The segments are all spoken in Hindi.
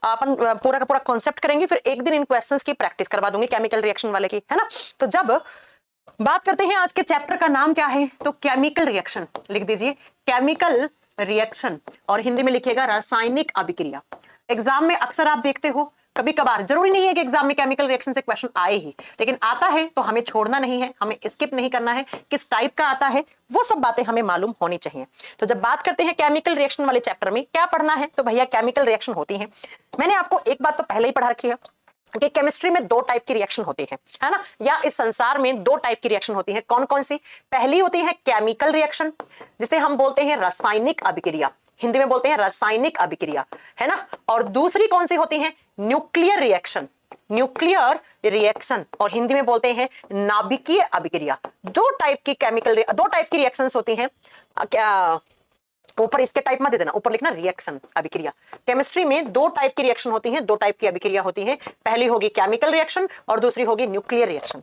अपन पूरा का पूरा कॉन्सेप्ट करेंगे, फिर एक दिन इन क्वेश्चंस की प्रैक्टिस करवा दूंगी केमिकल रिएक्शन वाले की, है ना। तो जब बात करते हैं आज के चैप्टर का नाम क्या है, तो केमिकल रिएक्शन लिख दीजिए, केमिकल रिएक्शन, और हिंदी में लिखिएगा रासायनिक अभिक्रिया। एग्जाम में अक्सर आप देखते हो, कभी कभार, जरूरी नहीं है कि एग्जाम में केमिकल रिएक्शन से क्वेश्चन आए ही, लेकिन आता है तो हमें छोड़ना नहीं है, हमें स्किप नहीं करना है। किस टाइप का आता है वो सब बातें हमें मालूम होनी चाहिए। तो जब बात करते हैं केमिकल रिएक्शन वाले चैप्टर में क्या पढ़ना है, तो भैया केमिकल रिएक्शन होती है। मैंने आपको एक बात तो पहले ही पढ़ा रखी है कि केमिस्ट्री में दो टाइप की रिएक्शन होती है ना, या इस संसार में दो टाइप की रिएक्शन होती है। कौन कौन सी? पहली होती है केमिकल रिएक्शन, जिसे हम बोलते हैं रासायनिक अभिक्रिया, हिंदी में बोलते हैं रासायनिक अभिक्रिया, है ना। और दूसरी कौन सी होती है? न्यूक्लियर रिएक्शन, न्यूक्लियर रिएक्शन, और हिंदी में बोलते हैं नाभिकीय अभिक्रिया। दो टाइप की रिएक्शंस होती हैं। क्या ऊपर इसके टाइप मत दे देना, ऊपर लिखना रिएक्शन अभिक्रिया। केमिस्ट्री में दो टाइप की रिएक्शन होती हैं, दो टाइप की अभिक्रिया होती हैं। पहली होगी केमिकल रिएक्शन और दूसरी होगी न्यूक्लियर रिएक्शन।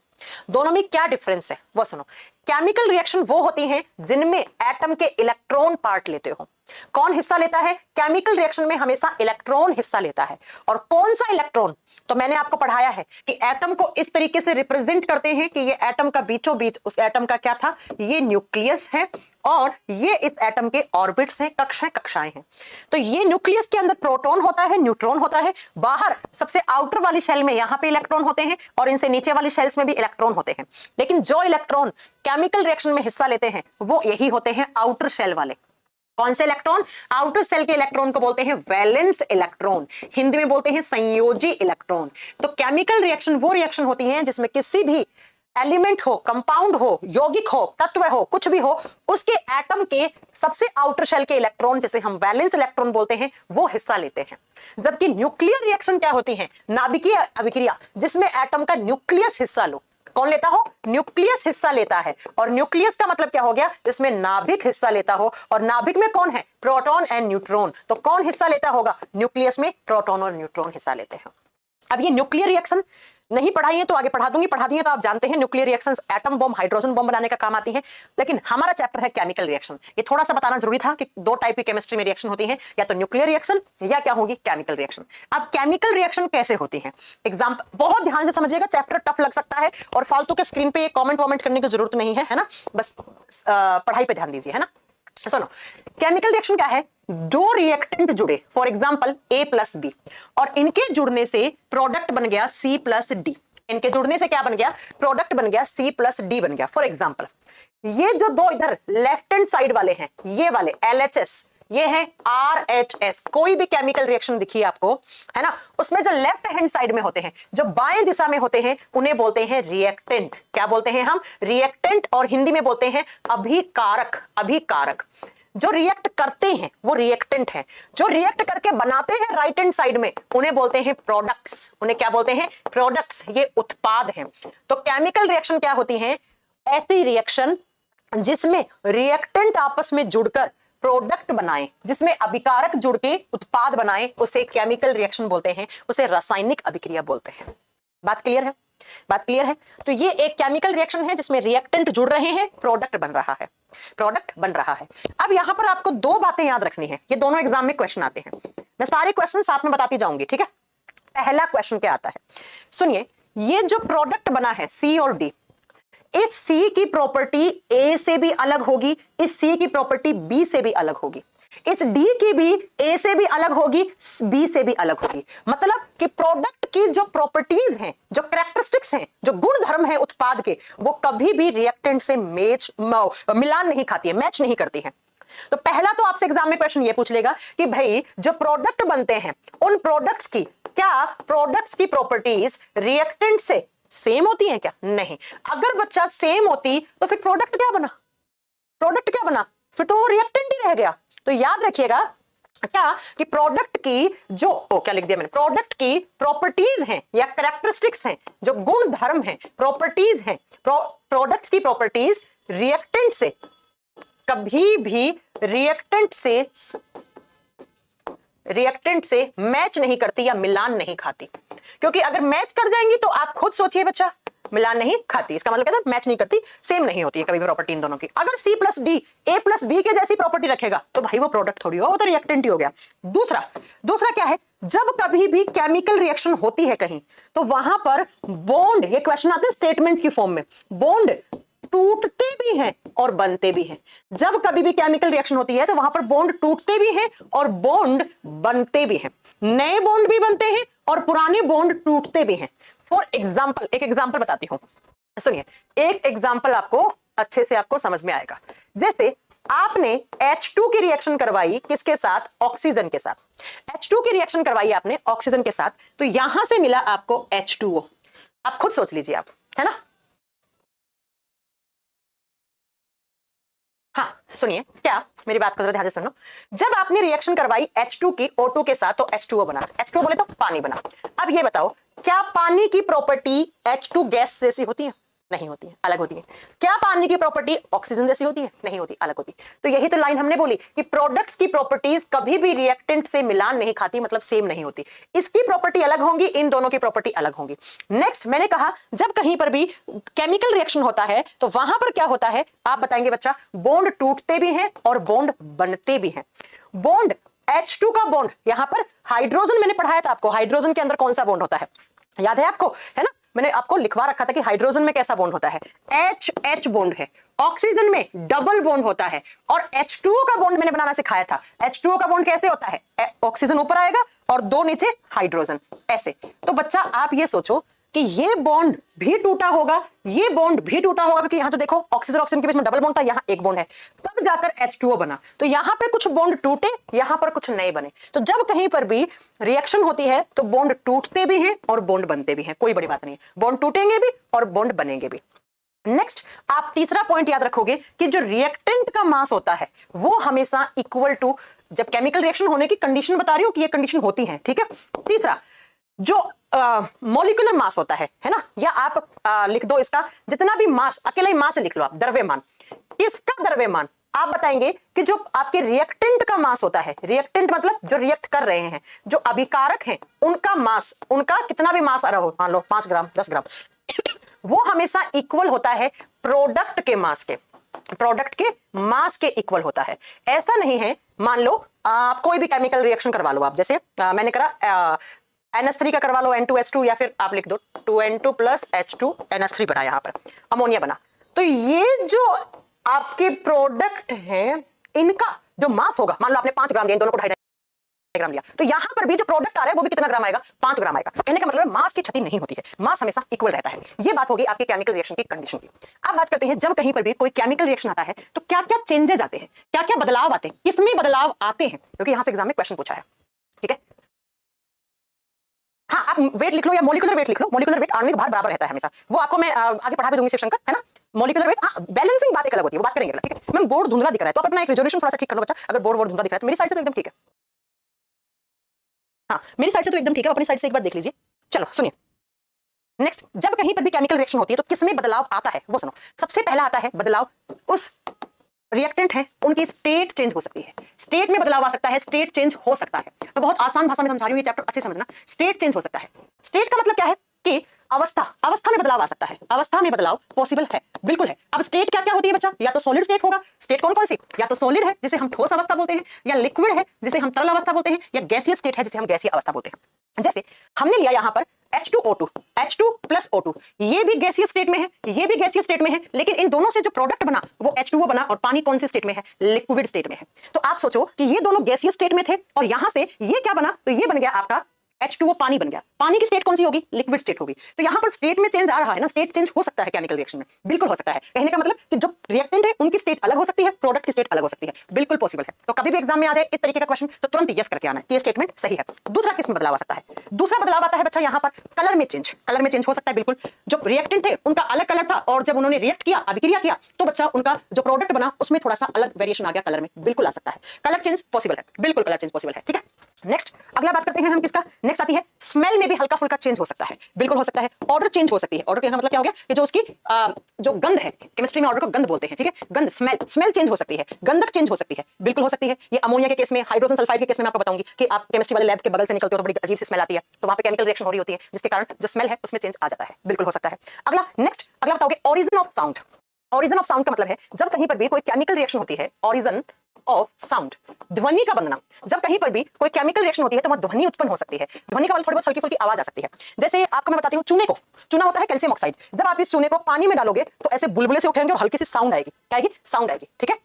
दोनों में क्या डिफरेंस है वो सुनो। केमिकल रिएक्शन वो होती हैं जिनमें एटम के इलेक्ट्रॉन पार्ट लेते हो। कौन हिस्सा लेता है? केमिकल रिएक्शन में हमेशा इलेक्ट्रॉन हिस्सा लेता है। और कौन सा इलेक्ट्रॉन? तो मैंने आपको पढ़ाया है कि एटम को इस तरीके से रिप्रेजेंट करते हैं कि ये एटम का बीचों बीच उस एटम का क्या था, ये न्यूक्लियस है, और ये इस एटम के ऑर्बिट्स हैं, कक्षाएं हैं। तो ये न्यूक्लियस के अंदर प्रोटॉन होता है, न्यूट्रॉन होता है, बाहर सबसे आउटर वाली शेल में यहाँ पे इलेक्ट्रॉन होते हैं, और इनसे नीचे वाली शेल्स में भी इलेक्ट्रॉन होते हैं। लेकिन जो इलेक्ट्रॉन केमिकल रिएक्शन में हिस्सा लेते हैं वो यही होते हैं आउटर शेल वाले। कौन से इलेक्ट्रॉन? आउटर सेल के इलेक्ट्रॉन को बोलते हैं वैलेंस इलेक्ट्रॉन, हिंदी में बोलते हैं संयोजी इलेक्ट्रॉन। तो केमिकल रिएक्शन वो रिएक्शन होती हैं जिसमें किसी भी एलिमेंट हो, कंपाउंड हो, यौगिक हो, तत्व हो, कुछ भी हो, उसके एटम के सबसे आउटर शेल के इलेक्ट्रॉन, जिसे हम वैलेंस इलेक्ट्रॉन बोलते हैं, वो हिस्सा लेते हैं। जबकि न्यूक्लियर रिएक्शन क्या होती है? नाभिकीय अभिक्रिया, जिसमें एटम का न्यूक्लियस हिस्सा लो। कौन लेता हो? न्यूक्लियस हिस्सा लेता है। और न्यूक्लियस का मतलब क्या हो गया? जिसमें नाभिक हिस्सा लेता हो, और नाभिक में कौन है? Proton and neutron. तो कौन हिस्सा लेता होगा? न्यूक्लियस में प्रोटॉन और न्यूट्रॉन हिस्सा लेते हैं। अब ये न्यूक्लियर रिएक्शन नहीं पढ़ाई है तो आगे पढ़ा दूंगी, पढ़ा दी है तो आप जानते हैं nuclear reactions atom bomb, hydrogen bomb बनाने का काम आती है। लेकिन हमारा चैप्टर है केमिकल रिएक्शन। ये थोड़ा सा बताना जरूरी था कि दो टाइप की केमिस्ट्री में रिएक्शन होती है, या तो न्यूक्लियर रिएक्शन या क्या होगी केमिकल रिएक्शन। अब केमिकल रिएक्शन कैसे होती है? एग्जाम्पल बहुत ध्यान से समझिएगा, चैप्टर टफ लग सकता है, और फालतू के स्क्रीन पे कॉमेंट वॉमेंट करने की जरूरत नहीं है ना, बस पढ़ाई पे ध्यान दीजिए, है ना। सुनो, केमिकल रिएक्शन क्या है? दो रिएक्टेंट जुड़े, for example A plus B, और इनके जुड़ने से प्रोडक्ट बन गया C प्लस डी। इनके जुड़ने से क्या बन गया? प्रोडक्ट बन गया C प्लस डी बन गया। फॉर एग्जांपल ये जो दो इधर लेफ्ट हैंड साइड वाले हैं, ये वाले LHS, ये है RHS। कोई भी केमिकल रिएक्शन दिखिए आपको, है ना, उसमें जो लेफ्ट हैंड साइड में होते हैं, जो बाएं दिशा में होते हैं, उन्हें बोलते हैं रिएक्टेंट। क्या बोलते हैं हम? रिएक्टेंट। और हिंदी में बोलते हैं अभिकारक। अभिकारक। जो रिएक्ट करते हैं वो रिएक्टेंट है, जो रिएक्ट करके बनाते हैं राइट हैंड साइड में, उन्हें बोलते हैं प्रोडक्ट्स। उन्हें क्या बोलते हैं? प्रोडक्ट्स। ये उत्पाद हैं। तो केमिकल रिएक्शन क्या होती है? ऐसी रिएक्शन जिसमें रिएक्टेंट आपस में जुड़कर प्रोडक्ट बनाए, जिसमें अभिकारक जुड़ के उत्पाद बनाए, उसे केमिकल रिएक्शन बोलते हैं, उसे रासायनिक अभिक्रिया बोलते हैं। बात क्लियर है? बात क्लियर है? तो ये एक केमिकल रिएक्शन है जिसमें रिएक्टेंट जुड़ रहे हैं, प्रोडक्ट बन रहा है, प्रोडक्ट बन रहा है। अब यहां पर आपको दो बातें याद रखनी है, ये दोनों एग्जाम में क्वेश्चन आते हैं, मैं सारे क्वेश्चन साथ में बताती जाऊंगी, ठीक है। पहला क्वेश्चन क्या आता है, सुनिए। ये जो प्रोडक्ट बना है C और D, इस C की प्रॉपर्टी A से भी अलग होगी, इस C की प्रॉपर्टी B से भी अलग होगी, इस D की भी A से भी अलग होगी, B से भी अलग होगी। मतलब कि प्रोडक्ट की जो प्रॉपर्टीज हैं, जो कैरेक्टरिस्टिक्स हैं, जो गुण धर्म है उत्पाद के, वो कभी भी रिएक्टेंट से मिलान नहीं खाती है, मैच नहीं करती है। तो पहला तो आपसे एग्जाम में क्वेश्चन ये पूछ लेगा कि भाई जो प्रोडक्ट बनते हैं, उन प्रोडक्ट्स की प्रॉपर्टीज रिएक्टेंट से सेम होती हैं क्या? नहीं। अगर बच्चा सेम होती तो फिर प्रोडक्ट क्या बना? प्रोडक्ट क्या बना? फिर तो वो रिएक्टेंट ही रह गया। तो याद रखिएगा क्या कि प्रोडक्ट की जो क्या लिख दिया मैंने, प्रोडक्ट की प्रॉपर्टीज हैं या कैरेक्टरिस्टिक्स हैं, जो गुण धर्म हैं, प्रॉपर्टीज हैं, प्रोडक्ट्स की प्रॉपर्टीज रिएक्टेंट से कभी भी रिएक्टेंट से मैच नहीं करती या मिलान नहीं खाती। क्योंकि अगर मैच कर जाएंगी तो आप खुद सोचिए बच्चा, मिलान नहीं खाती, इसका मतलब क्या है? मैच नहीं करती, सेम नहीं होती है कभी भी प्रॉपर्टी इन दोनों की। अगर C plus D A plus B के जैसी प्रॉपर्टी रखेगा तो भाई वो प्रोडक्ट थोड़ी हो, वो तो रिएक्टेंट ही हो गया। दूसरा क्या है? जब कभी भी केमिकल रिएक्शन होती है कहीं तो वहां पर बॉन्ड, ये क्वेश्चन आते हैं स्टेटमेंट की फॉर्म में, बॉन्ड टूटते भी हैं और बनते भी हैं। जब कभी भी केमिकल रिएक्शन होती है तो वहां पर बॉन्ड टूटते भी हैं और बॉन्ड बनते भी हैं, नए बॉन्ड भी बनते हैं और पुराने बॉन्ड टूटते भी हैं। फॉर एग्जाम्पल, एक एग्जाम्पल बताती हूं, सुनिए, एक एग्जाम्पल आपको अच्छे से आपको समझ में आएगा। जैसे आपने H2 की रिएक्शन करवाई किसके साथ? ऑक्सीजन के साथ। H2 की रिएक्शन करवाई आपने ऑक्सीजन के साथ, तो यहां से मिला आपको H2O। आप खुद सोच लीजिए, आप, है ना? हाँ सुनिए, क्या मेरी बात को जरा ध्यान से सुनो। जब आपने रिएक्शन करवाई H2 की O2 के साथ तो H2O बना, H2O बोले तो पानी बना। अब ये बताओ, क्या पानी की प्रॉपर्टी H2 गैस जैसी होती है? नहीं होती है, अलग होती है। क्या पानी की प्रॉपर्टी ऑक्सीजन जैसी होती है? नहीं होती, अलग होती। तो यही तो लाइन हमने बोली कि प्रोडक्ट्स की प्रॉपर्टीज कभी भी रिएक्टेंट से मिलान नहीं खाती, मतलब सेम नहीं होती। इसकी प्रॉपर्टी अलग होंगी, इन दोनों की प्रॉपर्टी अलग होंगी। नेक्स्ट मैंने कहा, जब कहीं पर भी केमिकल रिएक्शन होता है तो वहां पर क्या होता है? आप बताएंगे बच्चा, बॉन्ड टूटते भी हैं और बॉन्ड बनते भी हैं। बॉन्ड, H2 का बॉन्ड, यहां पर हाइड्रोजन मैंने पढ़ाया था आपको, हाइड्रोजन के अंदर कौन सा बॉन्ड होता है, याद है आपको? है ना, मैंने आपको लिखवा रखा था कि हाइड्रोजन में कैसा बॉन्ड होता है, H बॉन्ड है। ऑक्सीजन में डबल बॉन्ड होता है। और H2O का बॉन्ड मैंने बनाना सिखाया था। H2O का बॉन्ड कैसे होता है? ऑक्सीजन ऊपर आएगा और दो नीचे हाइड्रोजन, ऐसे। तो बच्चा आप ये सोचो कि ये बॉन्ड भी टूटा होगा, ये बॉन्ड भी टूटा होगा, क्योंकि यहां तो देखो ऑक्सीजन ऑक्सीजन के बीच में डबल बॉन्ड था, यहां एक बॉन्ड है, तब जाकर H2O बना। तो यहां पे कुछ बॉन्ड टूटे, यहां पर कुछ नए बने। तो जब कहीं पर भी रिएक्शन होती है तो बॉन्ड टूटते भी हैं और बॉन्ड बनते भी हैं, कोई बड़ी बात नहीं है, बॉन्ड टूटेंगे भी और बॉन्ड बनेंगे भी। नेक्स्ट, आप तीसरा पॉइंट याद रखोगे कि जो रिएक्टेंट का मास होता है वो हमेशा इक्वल टू, जब केमिकल रिएक्शन होने की कंडीशन बता रही हूं कि ये कंडीशन होती है, ठीक है। तीसरा, जो मॉलिक्यूलर मास होता है ना, या आप लिख दो इसका जितना भी मास, अकेला ही मास लिख लो आप, द्रव्यमान, इसका द्रव्यमान आप बताएंगे कि जो आपके रिएक्टेंट का मास होता है, रिएक्टेंट मतलब जो रिएक्ट कर रहे हैं, जो अभिकारक हैं, उनका मास, उनका कितना भी मास आ रहा हो, मान लो 5 ग्राम 10 ग्राम, वो हमेशा इक्वल होता है प्रोडक्ट के मास के, प्रोडक्ट के मास के इक्वल होता है। ऐसा नहीं है, मान लो आप कोई भी केमिकल रिएक्शन करवा लो आप, जैसे मैंने करा NH3 का करवा लो N2H2, या फिर आप लिख दो 2N2 प्लस H2 NH3 बना, यहां पर अमोनिया बना। तो ये जो आपके प्रोडक्ट हैं, इनका जो मास होगा, मान लो आपने 5 ग्राम लिया, इन दोनों को 2.5 ग्राम लिया, तो यहां पर भी जो प्रोडक्ट आ रहा है वो भी कितना ग्राम आएगा? 5 ग्राम आएगा। कहने का मतलब है मास की क्षति नहीं होती है, मास हमेशा इक्वल रहता है। ये बात होगी आपके केमिकल रिएक्शन की कंडीशन की। अब बात करते हैं, जब कहीं पर भी कोई केमिकल रिएक्शन आता है तो क्या क्या चेंजेस आते हैं, क्या क्या बदलाव आते हैं, किसमें बदलाव आते हैं, क्योंकि यहां से एग्जाम में क्वेश्चन पूछा है, ठीक है। हाँ, आप वेट लिख लो या मोलिकुलर वेट लिख लो, मोलिकुलर वेट आणविक भार बराबर रहता है हमेशा, वो आपको मैं आगे पढ़ा भी दूंगी शिवशंकर, है ना। मोलिकुलर वेट, हाँ, बैलेंसिंग बात एक अलग होती है, वो बात करेंगे, ठीक है। मैम बोर्ड धुंधला दिख रहा है तो आप अपना एक रेजोल्यूशन थोड़ा सा ठीक कर लो बच्चा, अगर बोर्ड धुंधला दिख रहा है तो मेरी साइड से तो एकदम ठीक है, हाँ मेरी साइड से तो एकदम ठीक है, अपनी साइड से एक बार देख लीजिए। चलो सुनिए, नेक्स्ट, जब कहीं पर भी केमिकल रिएक्शन होती है तो किसमें बदलाव आता है वो सुनो। सबसे पहला आता है बदलाव, उस रिएक्टेंट है उनकी स्टेट चेंज हो सकती है, स्टेट में बदलाव आ सकता है, स्टेट चेंज हो सकता है। मैं बहुत आसान भाषा में समझा रही हूं, ये चैप्टर अच्छे समझना। स्टेट चेंज हो सकता है, स्टेट का मतलब क्या है कि अवस्था में बदलाव आ सकता है, अवस्था में बदलाव पॉसिबल है, बिल्कुल है। अब स्टेट क्या क्या होती है बच्चा? या तो सॉलिड स्टेट होगा, स्टेट कौन कौन सी, या तो सॉलिड है जिसे हम ठोस अवस्था बोलते हैं, या लिक्विड है जिसे हम तरल अवस्था बोलते हैं, या गैसीय स्टेट है जिसे हम गैसीय अवस्था बोलते हैं। जैसे हमने लिया यहां पर H2O2, H2 प्लस O2, ये भी गैसीय स्टेट में है, ये भी गैसीय स्टेट में है, लेकिन इन दोनों से जो प्रोडक्ट बना वो H2O बना, और पानी कौन सी स्टेट में है? लिक्विड स्टेट में है। तो आप सोचो कि ये दोनों गैसीय स्टेट में थे और यहां से ये क्या बना, तो ये बन गया आपका H2O, पानी बन गया। पानी की स्टेट कौन सी होगी? लिक्विड स्टेट होगी। तो यहां पर स्टेट में चेंज आ रहा है ना, स्टेट चेंज हो सकता है केमिकल रिएक्शन में, बिल्कुल हो सकता है। कहने का मतलब कि जो रिएक्टेंट है उनकी स्टेट अलग हो सकती है, प्रोडक्ट की स्टेट अलग हो सकती है, बिल्कुल पॉसिबल है। तो कभी भी एग्जाम में आ जाए इस तरीके का क्वेश्चन तो तुरंत यस करके आना है कि ये स्टेटमेंट सही है। दूसरा किसमें बदलाव आ सकता है? दूसरा बदलाव आता है बच्चा यहां पर कलर में चेंज, कलर में चेंज हो सकता है, बिल्कुल। जो रिएक्टेंट थे उनका अलग कलर था और जब उन्होंने रिएक्ट किया, अभिक्रिया किया, तो बच्चा उनका जो प्रोडक्ट बना उसमें थोड़ा सा अलग वेरिएशन आ गया कलर में, बिल्कुल आ सकता है। कलर चेंज पॉसिबल है, बिल्कुल कलर चेंज पॉसिबल है, ठीक है। नेक्स्ट अगला बात करते हैं हम किसका, नेक्स्ट आती है स्मेल में भी हल्का फुल्का चेंज हो सकता है, बिल्कुल हो सकता है। ऑर्डर चेंज हो सकती है, ऑर्डर कहने का मतलब क्या हो गया कि जो उसकी जो गंध है, केमिस्ट्री में ऑर्डर को गंध बोलते हैं, ठीक है। गंध, स्मेल चेंज हो सकती है, गंधक चेंज हो सकती है, बिल्कुल हो सकती है। ये अमोनिया के केस में, हाइड्रोजन सल्फाइड के केस में मैं आपको बताऊंगी कि आप केमिस्ट्री वाले लैब के बगल से निकलते हो तो बड़ी अजीब सी स्मेल आती है, तो वहां पे केमिकल रिएक्शन हो रही होती है जिसके कारण जो स्मेल है उसमें चेंज आ जाता है, बिल्कुल हो सकता है। अगला नेक्स्ट अगला बताओगे origin of sound. Origin of sound का मतलब है जब कहीं पर भी कोई केमिकल रिएक्शन होती है, ओरिजिन ऑफ साउंड, ध्वनि का बनना। जब कहीं पर भी कोई केमिकल रिएक्शन होती है तो वहां ध्वनि उत्पन्न हो सकती है। ध्वनि का मतलब थोड़ी बहुत हल्की फुल्की आवाज आ सकती है। जैसे आपको मैं बताती हूँ, चूने को, चूना होता है कैल्शियम ऑक्साइड, जब आप इस चूने को पानी में डालोगे तो ऐसे बुलबुले से उठेंगे और हल्की सी साउंड आएगी। क्या आएगी? साउंड आएगी। ठीक है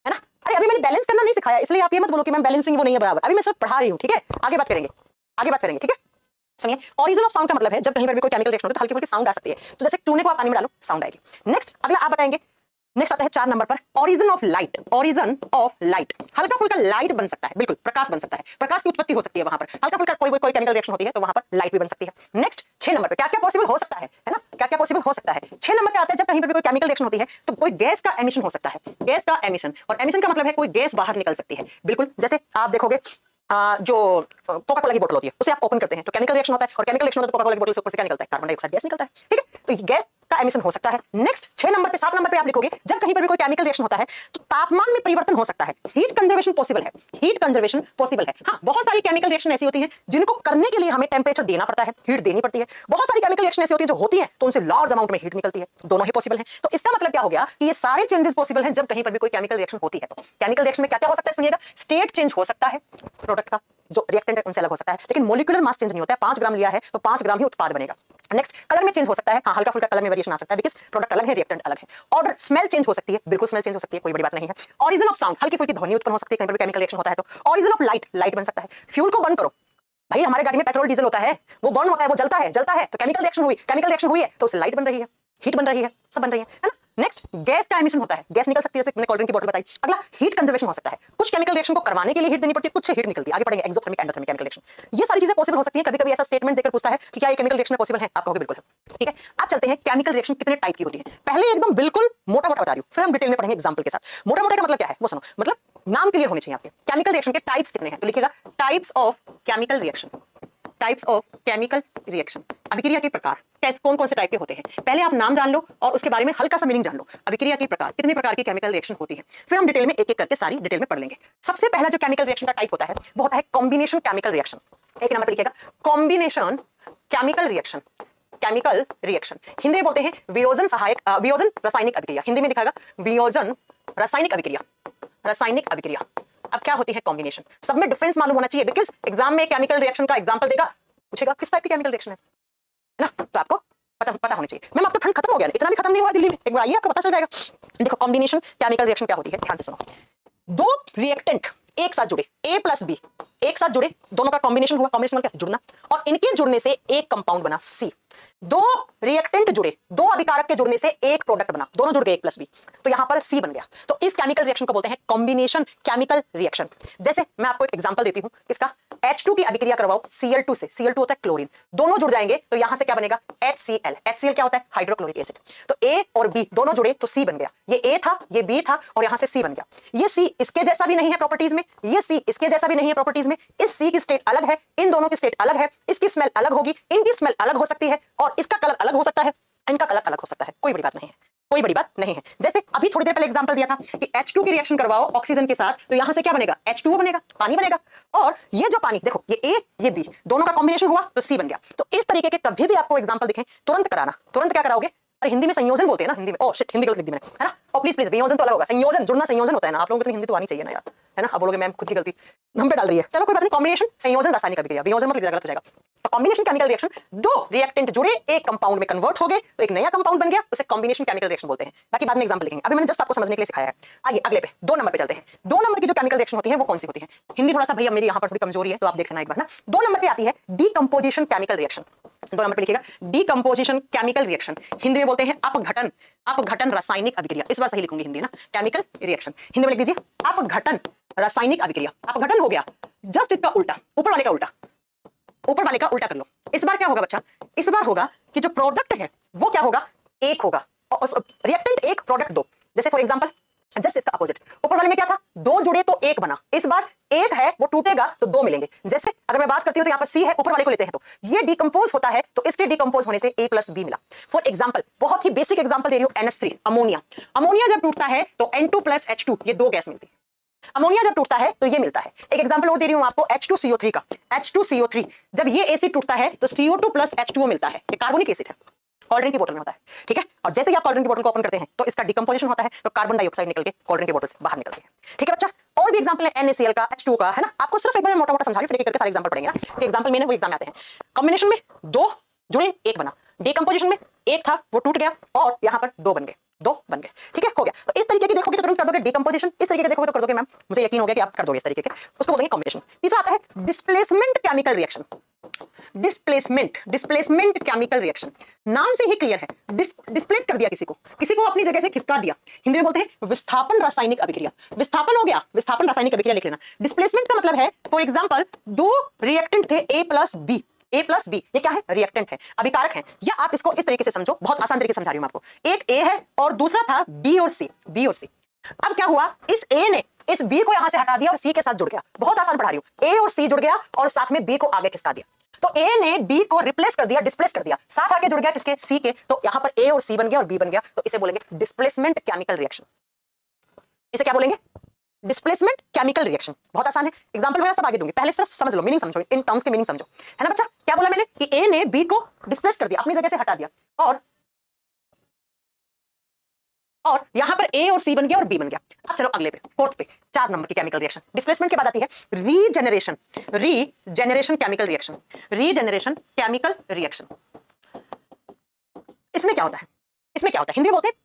ना? अरे अभी मैंने बैलेंस करना नहीं सिखाया, इसलिए आप ये मत बोलो कि मैम बैलेंसिंग वो नहीं है बराबर। अभी मैं सिर्फ पढ़ा रही हूँ। ठीक है, आगे बात करेंगे, आगे बात करेंगे। ठीक है, सुनिए, ओरिजिन ऑफ साउंड का मतलब है जब कहीं पर भी कोई केमिकल रिएक्शन हो तो हल्की फुल्की साउंड आ सकती है। तो जैसे चूने को आप पानी में डालो, साउंड आएगी। नेक्स्ट अगला आप बताएंगे, नेक्स्ट आता है 4 नंबर पर, origin of light. Origin of light, हल्का फुल्का लाइट बन सकता है, बिल्कुल प्रकाश बन सकता है, प्रकाश की उत्पत्ति हो सकती है वहां पर। हल्का फुल्का कोई केमिकल रिएक्शन होती है तो वहां पर लाइट भी बन सकती है। नेक्स्ट 6 नंबर पे क्या क्या पॉसिबल हो सकता है ना, क्या क्या पॉसिबल हो सकता है। 6 नंबर पे आता है जब कहीं पर भी कोई केमिकल रिएक्शन होती है तो कोई गैस का एमिशन हो सकता है। गैस का एमिशन, और एमिशन का मतलब है कोई गैस बाहर निकल सकती है। बिल्कुल, जैसे आप देखोगे जो कोका कोला की बोतल होती है उसे आप ओपन करते हैं तो केमिकल रिएक्शन होता है, और केमिकल रिएक्शन होता है तो कोका कोला की बोतल से ऊपर से क्या निकलता है? कार्बन डाइऑक्साइड गैस निकलता है। ठीक है, तो ये गैस का एमिशन हो सकता है। नेक्स्ट 6 नंबर पे 7 नंबर पे आप लिखोगे जब कहीं पर भी कोई केमिकल रिएक्शन होता है तो तापमान में परिवर्तन हो सकता है। हीट कंजर्वेशन पॉसिबल है, हीट कंजर्वेशन पॉसिबल है। हाँ, बहुत सारी केमिकल रिएक्शन ऐसी होती है जिनको करने के लिए हमें टेम्परेचर देना पड़ता है, हीट देनी पड़ती है। बहुत सारी केमिकल रिएक्शन ऐसी होती है जो होती है तो उनसे लार्ज अमाउंट में हीट निकलती है। दोनों ही पॉसिबल है। तो इसका मतलब क्या हो गया कि ये सारे चेंजेस पॉसिबल हैं जब कहीं पर भी कोई केमिकल रिएक्शन होती है। तो केमिकल रिएक्शन में क्या क्या हो सकता है सुनिएगा, स्टेट चेंज हो सकता है प्रोडक्ट का, जो रिएक्टेंट है उनसे अलग हो सकता है, लेकिन मॉलिक्यूलर मास चेंज नहीं होता है। 5 ग्राम लिया है तो 5 ग्राम ही उत्पाद बनेगा। नेक्स्ट कलर में चेंज हो सकता है, हाँ हल्का फुल्का कलर में वेरिएशन आ सकता है बिकॉज़ प्रोडक्ट अलग है, रिएक्टेंट अलग है। ऑर्डर स्मेल चेंज हो सकती है, बिल्कुल स्मेल चेंज हो सकती है, कोई बड़ी बात नहीं है। ओरिजिन ऑफ साउंड, हल्की फुल्की ध्वनि उत्पन्न हो सकती है कहीं पर भी केमिकल रिएक्शन होता है तो। ओरिजिन ऑफ लाइट, लाइट बन सकता है। फ्यूल को बर्न करो, भाई हमारे गाड़ी में पेट्रोल डीजल होता है, वो बर्न होता है, वो जलता है तो केमिकल रिएक्शन हुई, केमिकल रिएक्शन हुई है तो उससे लाइट बन रही है, हीट बन रही है, सब बन रही है ना। नेक्स्ट गैस का एमिशन होता है, गैस निकल सकती है, जैसे मैंने कोल्ड ड्रिंक की बोतल बताई। अगला हीट कंजर्वेशन हो सकता है, कुछ केमिकल रिएक्शन को करवाने के लिए हीट देनी पड़ती है, कुछ से हीट निकलती है। आगे पढ़ेंगे एक्सोथर्मिक एंडोथर्मिक केमिकल रिएक्शन, ये सारी चीजें पॉसिबल हो सकती हैं। कभी-कभी ऐसा स्टेटमेंट देकर पूछता है कि क्या ये केमिकल रिएक्शन पॉसिबल है, आप कहोगे बिल्कुल है। ठीक है, आप चलते हैं केमिकल रिएक्शन कितने टाइप की होती है। पहले एकदम बिल्कुल मोटा-मोटा बता रही हूं, फिर हम डिटेल में पढ़ेंगे एग्जांपल के साथ। मोटा-मोटा का मतलब क्या है वो सुनो, मतलब नाम क्लियर होने चाहिए आपके। केमिकल रिएक्शन के टाइप्स कितने हैं तो लिखिएगा types of chemical reaction, types of chemical reaction. अभिक्रिया के प्रकार कैसे, कौन कौन से टाइप के होते हैं, पहले आप नाम जान लो और उसके बारे में हल्का सा मीनिंग जान लो। अभिक्रिया के प्रकार, कितने प्रकार की केमिकल रिएक्शन होती है, फिर हम डिटेल में एक एक करके सारी डिटेल में पढ़ लेंगे। सबसे पहला जो केमिकल रिएक्शन का टाइप होता है वो होता है कॉम्बिनेशन केमिकल रिएक्शन। एक नंबर पर लिखिएगा combination chemical reaction. Chemical reaction Hindi में बोलते हैं वियोजन सहायक, वियोजन रासायनिक अभिक्रिया, हिंदी में दिखाएगा वियोजन रासायनिक अभिक्रिया, रासायनिक अभिक्रिया। अब क्या होती है कॉम्बिनेशन, सब में डिफरेंस मालूम होना चाहिए बिकॉज एग्जाम में केमिकल रिएक्शन का एग्जांपल देगा, पूछेगा किस टाइप की केमिकल रिएक्शन है ना, तो आपको पता होना चाहिए। मैम अब तो ठंड खत्म हो गया, इतना भी खत्म नहीं हुआ दिल्ली में, एक बार आइए आपको पता चल जाएगा। देखो कॉम्बिनेशन केमिकल रिएक्शन क्या होती है, ध्यान से सुनो। दो रिएक्टेंट एक साथ जुड़े, A प्लस B एक साथ जुड़े, दोनों का कॉम्बिनेशन हुआ, कॉम्बिनेशन मतलब क्या, जुड़ना, और इनके जुड़ने से एक कंपाउंड बना C। दो रिएक्टेंट जुड़े, दो अभिकारक के जुड़ने से एक प्रोडक्ट बना, दोनों जुड़ गए 1 + B, तो यहां पर C बन गया। तो इस केमिकल रिएक्शन को बोलते हैं कॉम्बिनेशन केमिकल रिएक्शन। जैसे मैं आपको एक एग्जांपल देती हूं, इसका H2 की अभिक्रिया करवाओ Cl2 से, Cl2 होता है क्लोरीन, दोनों जुड़ जाएंगे तो यहां से क्या बनेगा HCl। HCl क्या होता है, हाइड्रोक्लोरिक एसिड। तो A और B दोनों जुड़े तो C बन गया, ये A था ये B था और यहां से C बन गया। ये C इसके जैसा भी नहीं है प्रॉपर्टीज में, ये C इसके जैसा भी नहीं है प्रॉपर्टीज में, इस C की स्टेट अलग है, इन दोनों की स्टेट अलग है, इसकी स्मेल अलग होगी, इनकी स्मेल अलग हो सकती है, और इसका कलर अलग हो सकता है, इनका कलर अलग हो सकता है, कोई बड़ी बात नहीं है, कोई बड़ी बात नहीं है। जैसे अभी थोड़ी देर पहले एग्जांपल दिया था कि H2 की रिएक्शन करवाओ ऑक्सीजन के साथ तो यहां से क्या बनेगा, H2O बनेगा, पानी बनेगा, और ये जो पानी देखो ये A ये B दोनों का कॉम्बिनेशन हुआ तो C बन गया। तो इस तरीके के कभी भी आपको एग्जांपल दिखें तुरंत कराना, तुरंत क्या कराओगे, अरे हिंदी में संयोजन बोलते हैं ना, हिंदी में, ओह शिट हिंदी गलत लिख दी मैंने, है ना, और प्लीज वियोजन तो अलग होगा, संयोजन जुड़ना संयोजन होता है ना, आप लोगों को इतनी हिंदी तो आनी चाहिए ना यार, है ना। अब बोलोगे मैम खुद की गलती हम पे डाल रही है, चलो कोई बात नहीं, कॉम्बिनेशन संयोजन रासायनिक अभिक्रिया, वियोजन मत लिखिएगा गलत हो जाएगा। तो कॉम्बिनेशन केमिकल रिएक्शन, दो रिएक्टेंट जुड़े एक कंपाउंड में कन्वर्ट हो गए तो एक नया कंपाउंड बन गया, उसे कॉम्बिनेशन केमिकल रिएक्शन बोलते हैं। बाकी बाद में एग्जांपल लिखेंगे, अभी मैंने जस्ट आपको समझने के लिए सिखाया है। आइए अगले पे 2 नंबर पे चलते हैं। 2 नंबर की जो केमिकल रिएक्शन होती है वो कौन सी होती है, हिंदी थोड़ा सा भैया मेरी यहाँ पर थोड़ी कमजोरी है तो आप देख लेना एक बार ना। 2 नंबर पे आती है डीकंपोजिशन केमिकल रिएक्शन। 2 नंबर पे लिखिएगा डीकंपोजिशन केमिकल रिएक्शन, हिंदी में बोलते हैं अपघटन, अपघटन रासायनिक अभिक्रिया। इस बार सही लिखूंगी हिंदी ना, केमिकल रिएक्शन हिंदी में लिख दीजिए अपघटन रासायनिक अभिक्रिया। अपघटन हो गया जस्ट इसका उल्टा, ऊपर वाले का उल्टा, ऊपर वाले का उल्टा कर लो। इस बार क्या होगा बच्चा, इस बार होगा कि जो प्रोडक्ट है वो क्या होगा, एक होगा, रिएक्टेंट एक प्रोडक्ट दो। जैसे फॉर एग्जांपल जस्ट इसका अपोजिट, ऊपर वाले में क्या था, 2 जुड़े तो 1 बना, इस बार 1 है वो टूटेगा तो 2 मिलेंगे। जैसे अगर मैं बात करती हूं तो यहाँ पर C है, ऊपर वाले को लेते हैं तो ये डिकम्पोज होता है तो इसके डिकम्पोज होने से A + B मिला। फॉर एग्जांपल बहुत ही बेसिक एग्जांपल दे रही हूं, NH3 अमोनिया। अमोनिया जब टूटता है तो N2 + H2 ये 2 गैस मिलती है, अमोनिया जब टूटता है तो ये मिलता है। एक एग्जांपल और दे रही हूं आपको H2CO3 का, H2CO3 जब ये एसिड टूटता है तो CO2 + H2O मिलता है, ये कार्बोनिक एसिड है। कोल्ड ड्रिंक की बोतल में होता है, ठीक है। और जैसे ही आप कोल्ड ड्रिंक की बोतल को ओपन करते हैं तो इसका डिकम्पोजिशन होता है, तो कार्बन डाइऑक्साइड निकल के कोल्ड ड्रिंक की बोतल से बाहर निकलती है, ठीक है बच्चा। और भी एग्जांपल है NaCl का, H2O का, है ना। आपको सिर्फ एक बार मोटा मोटा समझा, फिर एक करके सारे एग्जांपल पढ़ेंगे ना। एग्जांपल में वो एग्जाम आते हैं, कॉम्बिनेशन में दो जुड़े एक बना, डिकम्पोजिशन में एक था वो टूट गया और यहाँ पर दो बन गए, दो बन गए, ठीक है, हो गया। तो इस तरीके की देखोगे तो तुरंत कर दोगे डिकम्पोजिशन, इस तरीके के देखोगे तो कर दोगे मैम, मुझे यकीन हो गया कि आप कर दोगे इस तरीके के, उसको बोलेंगे कॉम्बिनेशन। तीसरा आता है displacement chemical reaction. Displacement chemical reaction, नाम से ही क्लियर है, डिस्प्लेस कर दिया किसी को अपनी जगह से खिसका दिया। हिंदी में बोलते हैं विस्थापन रासायनिक अभिक्रिया, विस्थापन हो गया, विस्थापन रासायनिक अभिक्रिया लिख लेना। डिस्प्लेसमेंट का मतलब है, फॉर एग्जांपल दो रिएक्टेंट थे A प्लस बी, ये क्या है, रिएक्टेंट है, अभिकारक है। या आप इसको इस तरीके से समझो, बहुत आसान तरीके से समझा रही हूं आपको। एक A है और दूसरा था B और C। अब क्या हुआ, इस A ने इस B को यहां से हटा दिया और C के साथ जुड़ गया। बहुत आसान पढ़ा रही हूं, A और C जुड़ गया और साथ में B को आगे खिसका दिया। तो A ने B को रिप्लेस कर दिया, डिस्प्लेस कर दिया, साथ आके जुड़ गया किसके, C के। तो यहां पर A और C बन गया और B बन गया, तो इसे बोलेंगे डिस्प्लेसमेंट केमिकल रिएक्शन। इसे क्या बोलेंगे, डिस्प्लेसमेंट केमिकल रिएक्शन। बहुत आसान है, एग्जांपल मैं सब आगे दूंगी, पहले सिर्फ समझ लो, मीनिंग समझो, इन टर्म्स के मीनिंग समझो, है ना बच्चा। क्या बोला मैंने कि A ने B को डिस्प्लेस कर दिया, अपनी जगह से हटा दिया, और यहां पर A और C बन गया और B बन गया। अब चलो अगले पे, फोर्थ पे, 4 नंबर की केमिकल रिएक्शन। डिस्प्लेसमेंट के बाद आती है regeneration chemical reaction. Regeneration chemical reaction, इसमें क्या होता है, हिंदी में बोलते हैं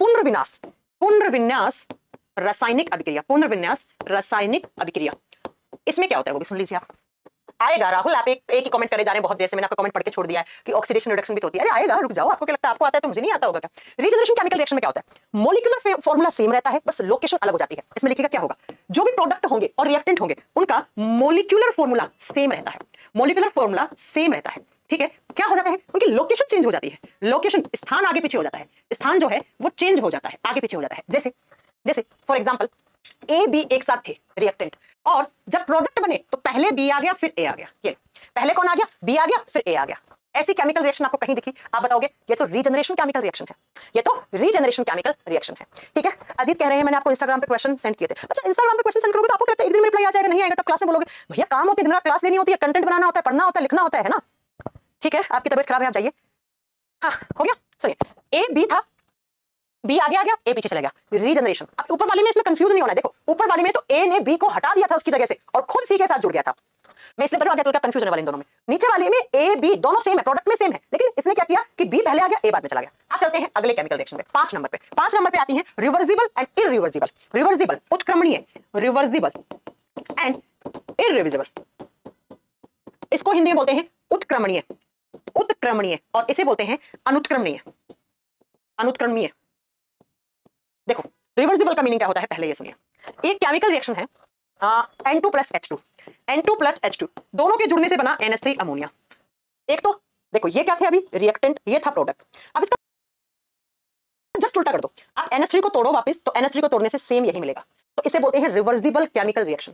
पुनर्विन्यास रासायनिक अभिक्रिया, पुनर्विन्यास रासायनिक अभिक्रिया। इसमें क्या होता है वो भी सुन लीजिए आप। आएगा राहुल, आप एक ही कमेंट करे जा रहे हैं बहुत देर से, मैंने आपका कमेंट पढ़ के छोड़ दिया है कि ऑक्सीडेशन रिडक्शन भी तो होती है। अरे आएगा, रुक जाओ, आपको क्या लगता है आपको आता है तो मुझे नहीं आता होगा क्या। रीजनरेशन केमिकल रिएक्शन में क्या होता है, मॉलिक्यूलर फॉर्मूला सेम रहता है, बस लोकेशन अलग हो जाती है। इसमें लिखिएगा क्या होगा, जो भी प्रोडक्ट होंगे और रिएक्टेंट होंगे उनका मॉलिक्यूलर फॉर्मूला सेम रहता है, मॉलिक्यूलर फॉर्मूला सेम रहता है, ठीक है। क्या हो जाता है, उनकी लोकेशन चेंज हो जाती है, लोकेशन, स्थान आगे पीछे हो जाता है, स्थान जो है वो चेंज हो जाता है, आगे पीछे हो जाता है। जैसे फॉर एग्जांपल A B एक साथ थे रिएक्टेंट, और जब प्रोडक्ट बने तो पहले B आ गया फिर A आ गया, ये पहले कौन आ गया, B आ गया फिर A आ गया। ऐसी केमिकल रिएक्शन आपको कहीं दिखी, आप बताओगे ये तो रीजनरेशन केमिकल रिएक्शन है, ये तो रीजनरेशन केमिकल रिएक्शन है, ठीक है। अजीत कह रहे हैं मैंने आपको इंस्टाग्राम पे क्वेश्चन सेंड किए थे। अच्छा, इंस्टाग्राम पे क्वेश्चन सेंड करोगे तो आपको कहते हैं एक दिन में रिप्लाई आ जाएगा, नहीं आएगा तब क्लास में बोलोगे भैया काम होती है, दिन रात क्लास लेनी होती है, कंटेंट बनाना होता है, पढ़ना होता है, लिखना होता है ना, ठीक है। आपकी तबीयत खराब है, आप जाइए। हाँ हो गया, सुनिए, A B था, B आगे आ गया, A पीछे चला गया, रीजनरेशन। अब ऊपर वाले में इसमें कंफ्यूज नहीं होना है, देखो ऊपर वाले में तो A ने B को हटा दिया था उसकी जगह से और खुद C के साथ जुड़ गया था। मैं इसलिए आगे चलकर कंफ्यूजन वाले इन दोनों में, नीचे वाले में A B दोनों सेम है, प्रोडक्ट में सेम है, लेकिन इसने क्या किया कि B पहले आ गया, A बाद में चला गया। अब चलते हैं अगले केमिकल रिएक्शन पे, 5 नंबर पे आती है रिवर्सिबल एंड इरिवर्सिबल। रिवर्सिबल उत्क्रमणीय, रिवर्सिबल एंड इरिवर्सिबल, इसको हिंदी में बोलते हैं उत्क्रमणीय, और इसे बोलते हैं अनुत्क्रमणीय। देखो रिवर्सिबल का मीनिंग क्या होता है, पहले ये सुनिए। एक केमिकल रिएक्शन है N2 प्लस H2, दोनों के जुड़ने से बना NH3 अमोनिया। एक तो देखो ये क्या थे अभी, रिएक्टेंट, ये था प्रोडक्ट। अब इसका जस्ट उल्टा कर दो, आप NH3 को तोड़ो वापस, तो NH3 को तोड़ने से सेम यही मिलेगा, तो इसे बोलते हैं रिवर्सिबल केमिकल रिएक्शन।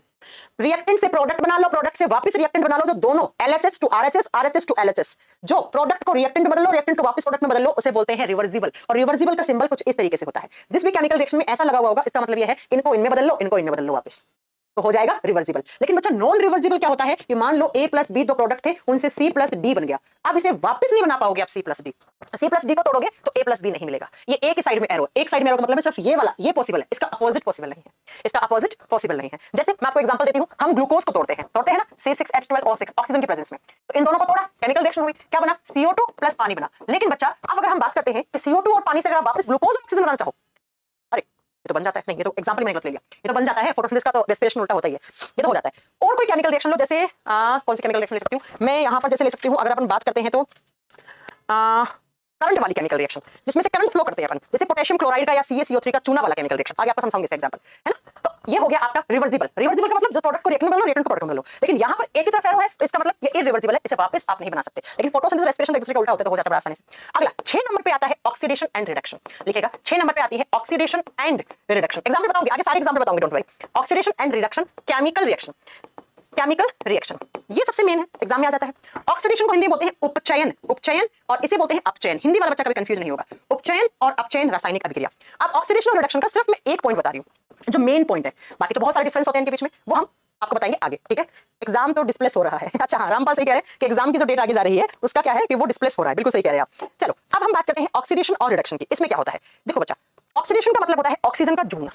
रिएक्टेंट से प्रोडक्ट बना लो, प्रोडक्ट से वापस रिएक्टेंट बना लो, जो दोनों LHS to RHS, RHS to LHS, जो प्रोडक्ट को रिएक्टेंट में बदल लो, रिएक्टेंट को वापस प्रोडक्ट में बदल लो, उसे बोलते हैं रिवर्सिबल। और रिवर्सिबल का सिंबल कुछ इस तरीके से होता है, जिस भी केमिकल रिएक्शन में ऐसा लगा हुआ होगा इसका मतलब यह है इनको इनमें बदल लो, इनको इनमें बदल लो वापस, तो हो जाएगा रिवर्सिबल। लेकिन बच्चा नॉन रिवर्सिबल क्या होता है कि मान लो A प्लस B दो प्रोडक्ट थे, उनसे C प्लस D बन गया, अब इसे वापस नहीं बना पाओगे आप C प्लस D को तोड़ोगे तो A प्लस B नहीं मिलेगा। ये एक ही साइड में एरो, एक साइड में एरो का मतलब है सिर्फ ये वाला, ये पॉसिबल है, इसका अपोजिट पॉसिबल नहीं है, जैसे मैं आपको एग्जांपल देती हूं, हम ग्लूकोज को तोड़ते हैं ना C6H12O6 ऑक्सीजन की प्रेजेंस में, तो इन दोनों को तोड़ा, केमिकल रिएक्शन हुई, क्या बना, CO2 प्लस पानी बना। लेकिन बच्चा अब अगर हम बात करते हैं कि CO2 और पानी से अगर आप वापस ग्लूकोज और ऑक्सीजन बनाना चाहो, ये तो बन जाता है, नहीं ये तो एग्जांपल में गलत ले लिया, ये तो बन जाता है, फोटोसिंथेसिस का तो रेस्पिरेशन उल्टा होता ही है, ये तो हो जाता है। और कोई केमिकल रिएक्शन लो, जैसे कौन सी केमिकल रिएक्शन ले सकती हूँ मैं यहाँ पर, जैसे ले सकती हूँ अगर अपन बात करते हैं तो करंट वाली केमिकल रिएक्शन, जिसमें से करंट फ्लो करते हैं अपन, जैसे पोटेशियम क्लोराइड का या CaCO3 का चूना वाला केमिकल रिएक्शन, आगे आपको समझाऊंगी इसका एग्जांपल, है ना। तो ये हो गया आपका रिवर्सिबल का मतलब जो प्रोडक्ट को रिएक्टेंट में बदलो, रिएक्टेंट को प्रोडक्ट में बदलो। लेकिन यहाँ पर एक ही तरफ एरो है, तो इसका मतलब ये इरिवर्सिबल है, इसे वापस आप नहीं बना सकते। लेकिन फोटोसिंथेसिस रेस्पिरेशन एक दूसरे का उल्टा होता है, तो हो जाता है बड़ा आसानी से। अगला 6 नंबर पे आता है ऑक्सीडेशन एंड रिडक्शन, लिखेगा 6 नंबर पे आती है ऑक्सीडेशन एंड रिडक्शन। एग्जांपल बताऊंगी, आगे सारे एग्जांपल बताऊंगी, don't worry. Oxidation and reduction chemical reaction, ये सबसे मेन है, एग्जाम में आ जाता है। ऑक्सीडेशन को हिंदी में बोलते हैं उपचयन, और इसे बोलते हैं अपचयन। हिंदी वाला बच्चा कभी कंफ्यूज नहीं होगा, उपचयन और अपचयन रासायनिक अभिक्रिया। अब ऑक्सीडेशन और रिडक्शन का सिर्फ मैं एक पॉइंट बता रही हूँ जो मेन पॉइंट है, बाकी तो बहुत सारे डिफरेंस होते हैं इनके बीच में, वो हम आपको बताएंगे आगे, ठीक है। एग्जाम तो डिस्प्लेस हो रहा है। अच्छा हाँ, रामपाल सही कह रहे हैं कि एग्जाम की जो डेट आगे जा रही है उसका क्या है कि वो डिस्प्लेस हो रहा है, बिल्कुल सही कह रहे हैं आप। चलो अब हम बात करते हैं ऑक्सीडेशन और रिडक्शन की। इसमें क्या होता है, देखो बच्चा, ऑक्सीडेशन का मतलब होता है ऑक्सीजन का जुड़ना।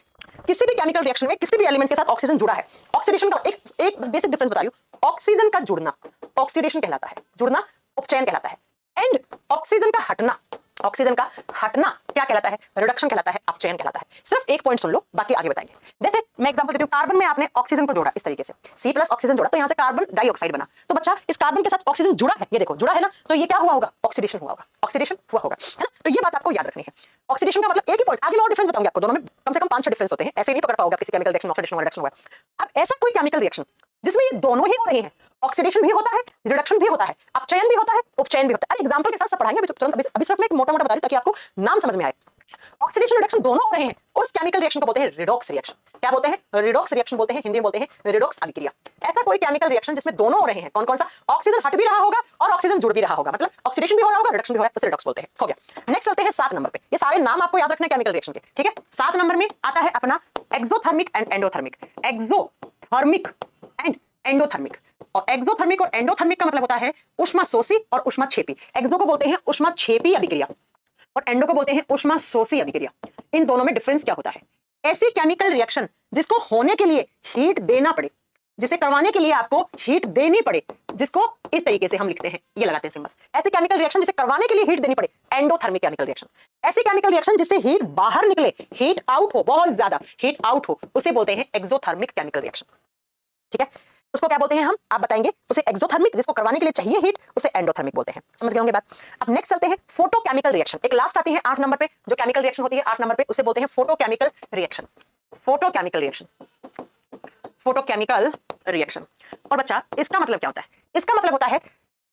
किसी भी केमिकल रिएक्शन में किसी भी एलिमेंट के साथ ऑक्सीजन जुड़ा है, ऑक्सीडेशन का एक बेसिक डिफरेंस बता रही हूं, ऑक्सीजन का जुड़ना ऑक्सीडेशन कहलाता है, जुड़ना उपचयन कहलाता है, एंड ऑक्सीजन का हटना क्या कहलाता है, रिडक्शन कहलाता है, अपचयन कहलाता है। सिर्फ एक पॉइंट सुन लो, बाकी आगे बताएंगे। जैसे मैं एग्जांपल देती हूं, कार्बन में आपने ऑक्सीजन को जोड़ा इस तरीके से, C+ ऑक्सीजन जोड़ा तो यहां से कार्बन डाइऑक्साइड बना। तो बच्चा इस कार्बन के साथ ऑक्सीजन जुड़ा है, ये देखो जुड़ा है ना, तो ये क्या हुआ होगा, ऑक्सीडेशन हुआ होगा, ऑक्सीडेशन हुआ होगा, है ना। तो ये बात आपको याद रखनी है। ऑक्सीडेशन का मतलब एक ही पॉइंट, आगे और डिफरेंस बताऊंगा आपको, दोनों में कम से कम 5-6 डिफरेंस होते हैं, ऐसे नहीं पकड़ पाओगे किसी केमिकल रिएक्शन ऑक्सीडेशन और रिडक्शन हुआ। अब ऐसा कोई केमिकल रिएक्शन जिसमें ये दोनों ही हो रहे हैं, ऑक्सीडेशन भी होता है, रिडक्शन भी होता है, अपचयन भी होता है, उपचयन भी होता है। अरे एग्जांपल के साथ सब पढ़ाएंगे, तुरंत अभी सिर्फ मैं एक मोटा-मोटा बता रही हूं ताकि आपको नाम समझ में आए। ऑक्सीडेशन रिडक्शन दोनों हो रहे हैं, उस केमिकल रिएक्शन को बोलते हैं रिडॉक्स रिएक्शन। क्या बोलते हैं, रिडॉक्स रिएक्शन बोलते हैं, हिंदी में बोलते हैं रिडॉक्स अभिक्रिया। ऐसा कोई केमिकल रिएक्शन जिसमें दोनों हो रहे हैं, कौन कौन सा, ऑक्सीजन हट भी रहा होगा और ऑक्सीजन जुड़ भी रहा होगा, मतलब ऑक्सीडेशन भी हो रहा होगा, रिडक्शन भी हो रहा है, उसे रिडॉक्स बोलते हैं। हो गया। नेक्स्ट चलते हैं 7 नंबर पे। ये सारे नाम आपको याद रखने केमिकल रिएक्शन के, ठीक है। 7 नंबर में आता है अपना exothermic and endothermic. Exothermic and endothermic, और एक्सोथर्मिक और एंडोथर्मिक का मतलब होता है ऊष्माशोषी और ऊष्माक्षेपी। एक्सो को बोलते हैं ऊष्माक्षेपी अभिक्रिया और एंडो को बोलते हैं ऊष्माशोषी अभिक्रिया। इन दोनों में डिफरेंस क्या होता है, ऐसी केमिकल रिएक्शन जिसको होने के लिए हीट देना पड़े, जिसे करवाने के लिए आपको हीट देनी पड़े, जिसको इस तरीके से हम लिखते हैं, ये लगाते हैं सिंबल, ऐसी केमिकल रिएक्शन जिसे करवाने के लिए हीट देनी पड़े, एंडोथर्मिक केमिकल रिएक्शन। ऐसी केमिकल रिएक्शन जिससे हीट बाहर निकले, हीट आउट हो, बहुत ज्यादा हीट आउट हो, उसे बोलते हैं एक्सोथर्मिक केमिकल रिएक्शन, ठीक है। उसको क्या बोलते हैं हम, आप बताएंगे, उसे एक्सोथर्मिक जिसको करवाने के लिए चाहिए हीट, उसे एंडोथर्मिक बोलते हैं। समझ गए होंगे बात। अब नेक्स्ट चलते हैं फोटोकेमिकल रिएक्शन। एक लास्ट आती है 8 नंबर पे, जो केमिकल रिएक्शन होती है 8 नंबर पे, उसे बोलते हैं photochemical reaction. Photochemical reaction, photochemical reaction. और बच्चा इसका मतलब क्या होता है, इसका मतलब होता है